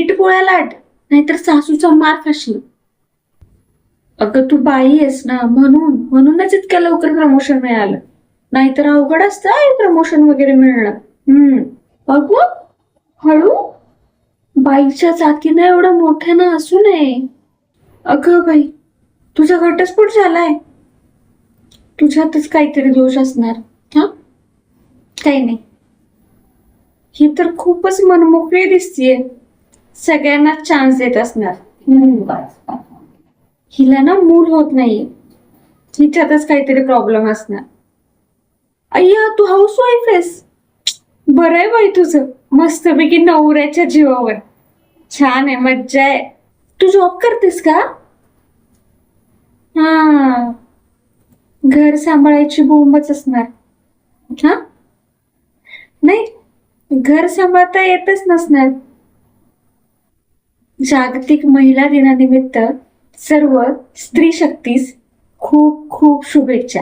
नीट पोळ्या लाट, नाहीतर सासूचा मार खाशील. अगं तू बाई आहेस ना, म्हणूनच इतक्या लवकर प्रमोशन मिळालं. नाहीतर अवघड असतं प्रमोशन वगैरे मिळणं. अगं हळू, बाईच्या जातीनं एवढं मोठ्यानं असू नये. अगं बाई, तुझा घटस्फोट झालाय. तुझ्यातच काहीतरी दोष असणार. हा, काही नाही. ही तर खूपच मनमोकळी दिसतीये, सगळ्यांना चान्स देत असणार. हिला ना मूड होत नाहीये, हिच्यातच काहीतरी प्रॉब्लेम असणार. अय्या, तू हाऊस वाईफ आहेस. बरं आहे बाई तुझं, मस्तपैकी नवऱ्याच्या जीवावर. छान आहे, मज्जा आहे. तू जॉब करतेस का? हा, घर सांभाळायची बोंबच असणार. हा, नाही, घर सांभाळता येतच नसणार. जागतिक महिला दिनानिमित्त सर्व स्त्री शक्तीस खूप खूप शुभेच्छा.